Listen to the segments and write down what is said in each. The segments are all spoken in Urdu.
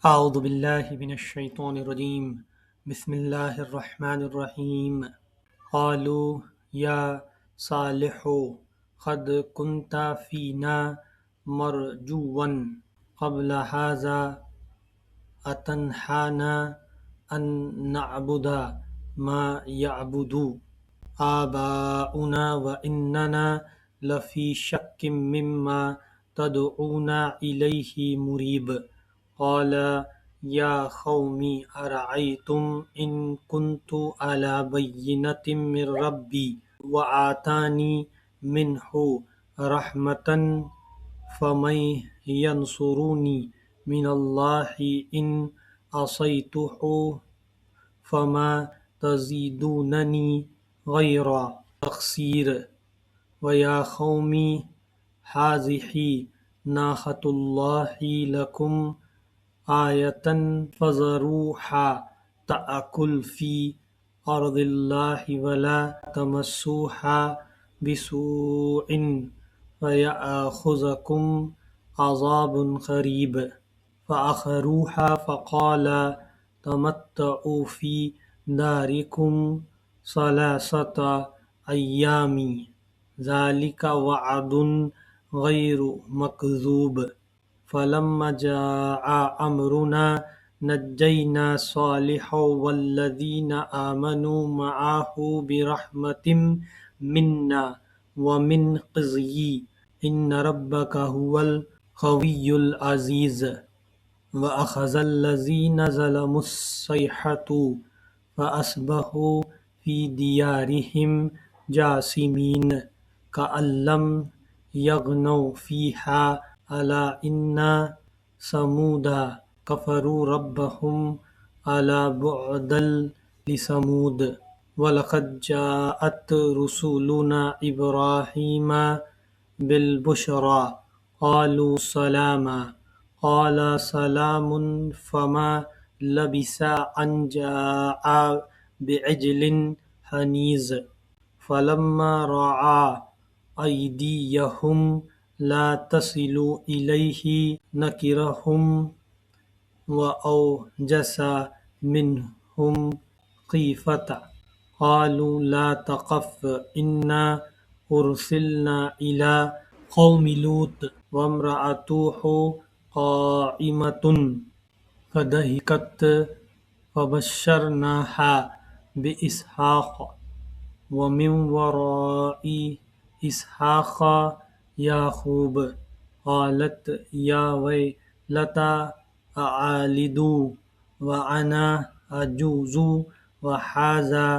اعوذ باللہ من الشیطان الرجیم بسم اللہ الرحمن الرحیم قالوا یا صالح قد كنت فینا مرجوا قبل هذا اتنهانا ان نعبد ما يعبد آباؤنا وإننا لفی شک مما تدعونا الیہ مریب قال یا قوم ارأیتم ان کنت علی بینۃ من ربی وآتانی منہ رحمۃ فمن ینصرنی من اللہ ان عصیتہ فما تزیدوننی غیر تخسیر ویا قوم ھذہ ناقۃ اللہ لکم آیۃ فذروھا تأکل فی ارض اللہ ولا تمسوھا بسوء فیأخذکم عذاب قریب فعقروھا فقال تمتعوا فی دارکم ثلاثۃ ایام ذلک وعد غیر مکذوب فلما جاء امرنا نجینا صالحا والذین آمنوا معه برحمۃ منا ومن خزي ان ربک هو القوی العزیز وأخذ الذین ظلموا الصیحة فأصبحوا فی دیارہم جاثمین کأن لم یغنوا فیہا الا ان ثمودا کفروا ربہم الا بعدا لثمود وَلَقَدْ جَاءَتْ رُسُلُنَا إِبْرَاهِيمَ بِالْبُشْرَى قَالُوا سَلَامًا قَالَ سَلَامٌ فَمَا لَبِثَ أَنْ جَاءَ بِعِجْلٍ حَنِيذٍ فَلَمَّا رَأَىٰ أَيْدِيَهُمْ لَا تَصِلُ إِلَيْهِ نَكِرَهُمْ وَأَوْجَسَ مِنْهُمْ خِيفَةً قالوا لا تخف إنا أرسلنا إلى قوم لوط وامرأته قائمة فضحكت فبشرناها بإسحاق ومن وراء إسحاق يعقوب قالت يا ويلتى أألد وأنا عجوز وهذا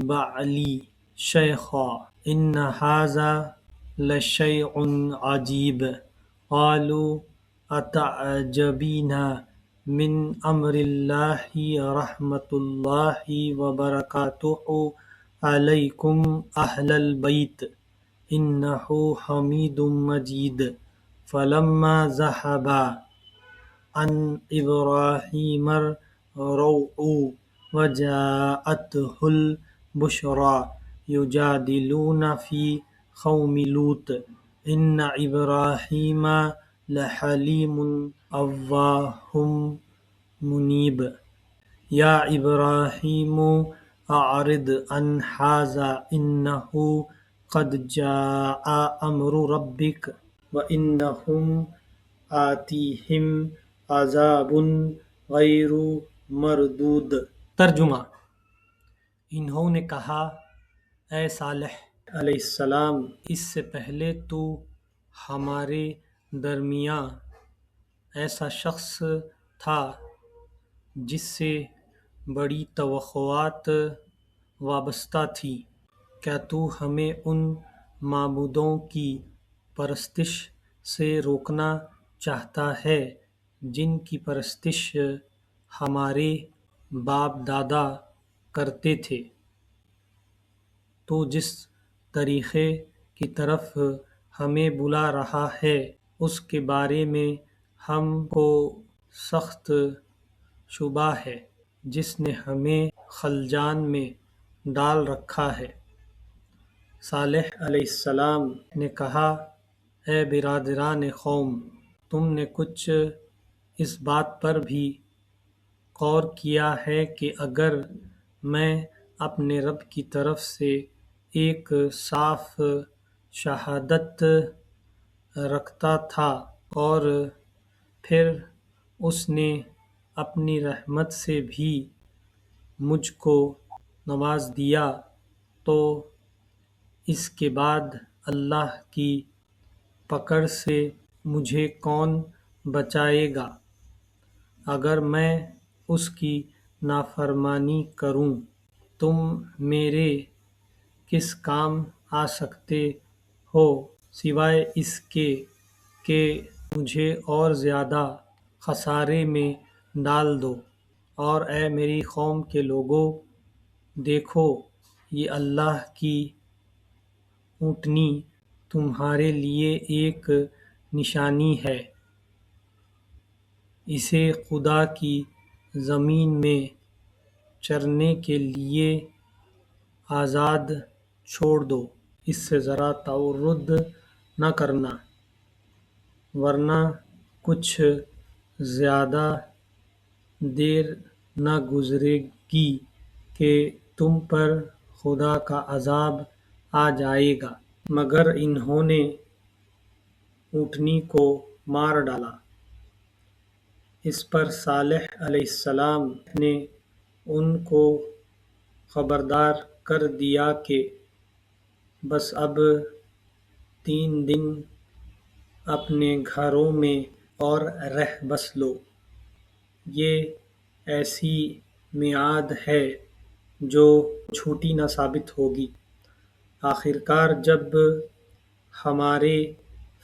بعلی شیخا ان ھذا لشیء عجیب قالوا اتعجبین من امر اللہ رحمۃ اللہ وبرکاتہ علیکم اہل البیت انہ حمید مجید فلما ذهبا عن ابراہیم الروع وجاءته البشرى یجادلون فی قوم لوط ان ابراہیم لحلیم اواہ منیب یا ابراہیم اعرض عن ھذا انہ قد جاء امر ربک وانہم آتیہم عذاب غیر مردود۔ ترجمہ: انہوں نے کہا، اے صالح علیہ السلام، اس سے پہلے تو ہمارے درمیاں ایسا شخص تھا جس سے بڑی توقعات وابستہ تھیں۔ کیا تو ہمیں ان معبودوں کی پرستش سے روکنا چاہتا ہے جن کی پرستش ہمارے باپ دادا کرتے تھے؟ تو جس طریقے کی طرف ہمیں بلا رہا ہے اس کے بارے میں ہم کو سخت شبہ ہے، جس نے ہمیں خلجان میں ڈال رکھا ہے۔ صالح علیہ السلام نے کہا، اے برادران قوم، تم نے کچھ اس بات پر بھی غور کیا ہے کہ اگر میں اپنے رب کی طرف سے ایک صاف شہادت رکھتا تھا اور پھر اس نے اپنی رحمت سے بھی مجھ کو نواز دیا تو اس کے بعد اللہ کی پکڑ سے مجھے کون بچائے گا؟ اگر میں اس کی نافرمانی کروں تم میرے کس کام آ سکتے ہو سوائے اس کے کہ مجھے اور زیادہ خسارے میں ڈال دو۔ اور اے میری قوم کے لوگو، دیکھو یہ اللہ کی اونٹنی تمہارے لیے ایک نشانی ہے، اسے خدا کی زمین میں چرنے کے لیے آزاد چھوڑ دو، اس سے ذرا تعرض نہ کرنا، ورنہ کچھ زیادہ دیر نہ گزرے گی کہ تم پر خدا کا عذاب آ جائے گا۔ مگر انہوں نے اونٹنی کو مار ڈالا۔ اس پر صالح علیہ السلام نے ان کو خبردار کر دیا کہ بس اب 3 دن اپنے گھروں میں اور رہ بس لو، یہ ایسی میعاد ہے جو جھوٹی نہ ثابت ہوگی۔ آخرکار جب ہمارے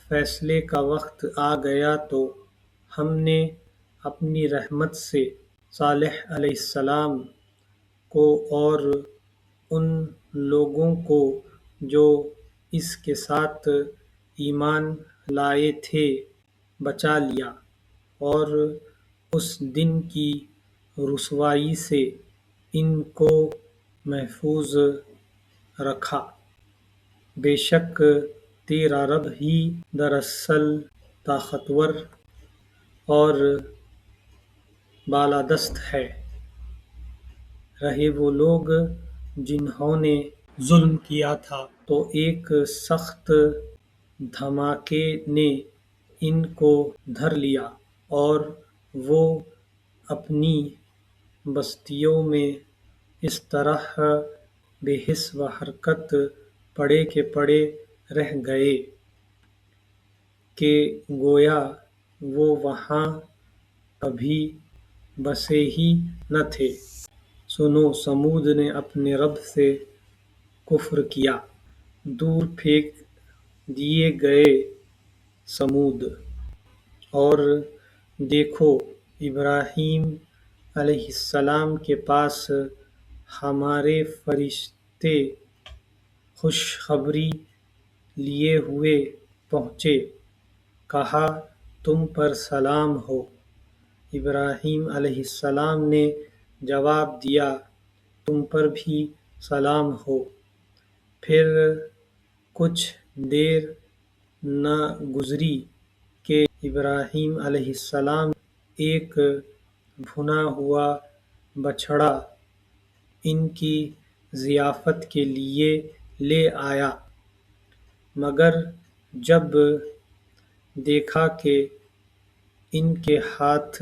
فیصلے کا وقت آ گیا تو ہم نے اپنی رحمت سے صالح علیہ السلام کو اور ان لوگوں کو جو اس کے ساتھ ایمان لائے تھے بچا لیا اور اس دن کی رسوائی سے ان کو محفوظ رکھا۔ بے شک تیرا رب ہی دراصل طاقتور اور بالادست ہے۔ رہے وہ لوگ جنہوں نے ظلم کیا تھا تو ایک سخت دھماکے نے ان کو دھر لیا اور وہ اپنی بستیوں میں اس طرح بے حس و حرکت پڑے کے پڑے رہ گئے کہ گویا وہ وہاں کبھی بسے ہی نہ تھے۔ سنو، سمود نے اپنے رب سے کفر کیا، دور پھینک دیے گئے سمود۔ اور دیکھو ابراہیم علیہ السلام کے پاس ہمارے فرشتے خوشخبری لیے ہوئے پہنچے، کہا تم پر سلام ہو۔ ابراہیم علیہ السلام نے جواب دیا تم پر بھی سلام ہو۔ پھر کچھ دیر نہ گزری کہ ابراہیم علیہ السلام ایک بھنا ہوا بچھڑا ان کی ضیافت کے لیے لے آیا، مگر جب دیکھا کہ ان کے ہاتھ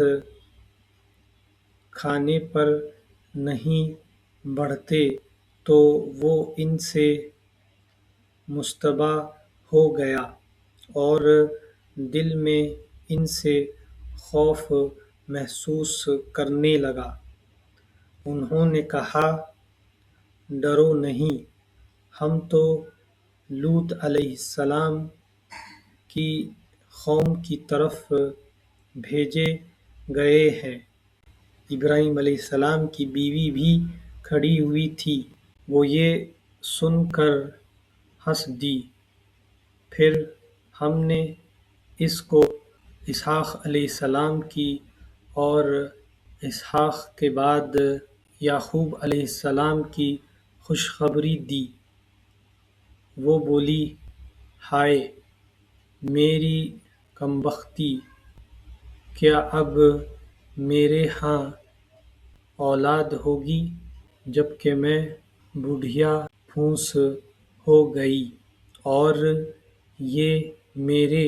کھانے پر نہیں بڑھتے تو وہ ان سے مشتبہ ہو گیا اور دل میں ان سے خوف محسوس کرنے لگا۔ انہوں نے کہا ڈرو نہیں، ہم تو لوط علیہ السلام کی قوم کی طرف بھیجے گئے ہیں۔ ابراہیم علیہ السلام کی بیوی بھی کھڑی ہوئی تھی، وہ یہ سن کر ہنس دی۔ پھر ہم نے اس کو اسحاق علیہ السلام کی اور اسحاق کے بعد یعقوب علیہ السلام کی خوشخبری دی۔ وہ بولی ہائے میری کمبختی! کیا اب میرے ہاں اولاد ہوگی جب کہ میں بوڑھیا پھوس ہو گئی اور یہ میرے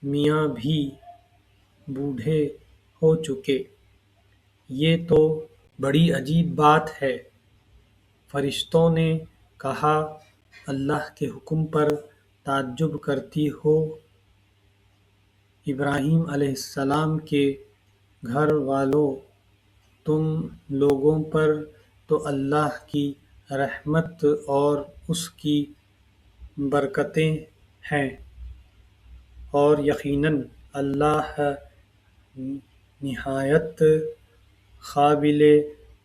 میاں بھی بوڑھے ہو چکے؟ یہ تو بڑی عجیب بات ہے۔ فرشتوں نے کہا، اللہ کے حکم پر تعجب کرتی ہو؟ ابراہیم علیہ السلام کے گھر والوں، تم لوگوں پر تو اللہ کی رحمت اور اس کی برکتیں ہیں، اور یقیناً اللہ نہایت قابل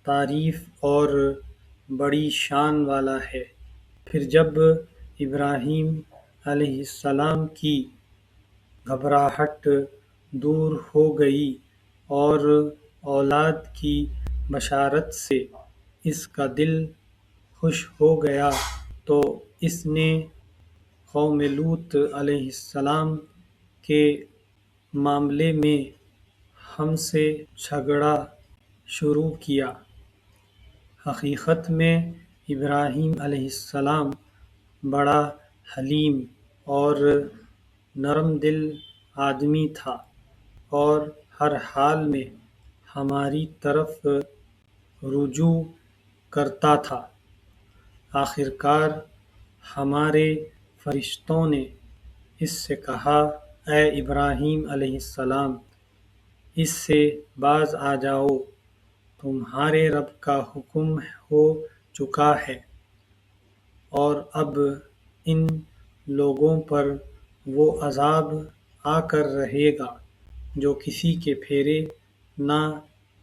تعریف اور بڑی شان والا ہے۔ پھر جب ابراہیم علیہ السلام کی گھبراہٹ دور ہو گئی اور اولاد کی بشارت سے اس کا دل خوش ہو گیا تو اس نے قوم لوط علیہ السلام کے معاملے میں ہم سے جھگڑا شروع کیا۔ حقیقت میں ابراہیم علیہ السلام بڑا حلیم اور نرم دل آدمی تھا اور ہر حال میں ہماری طرف رجوع کرتا تھا۔ آخرکار ہمارے فرشتوں نے اس سے کہا، اے ابراہیم علیہ السلام، اس سے باز آ جاؤ، تمہارے رب کا حکم ہو چکا ہے، اور اب ان لوگوں پر وہ عذاب آ کر رہے گا جو کسی کے پھیرے نہ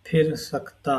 پھر سکتا۔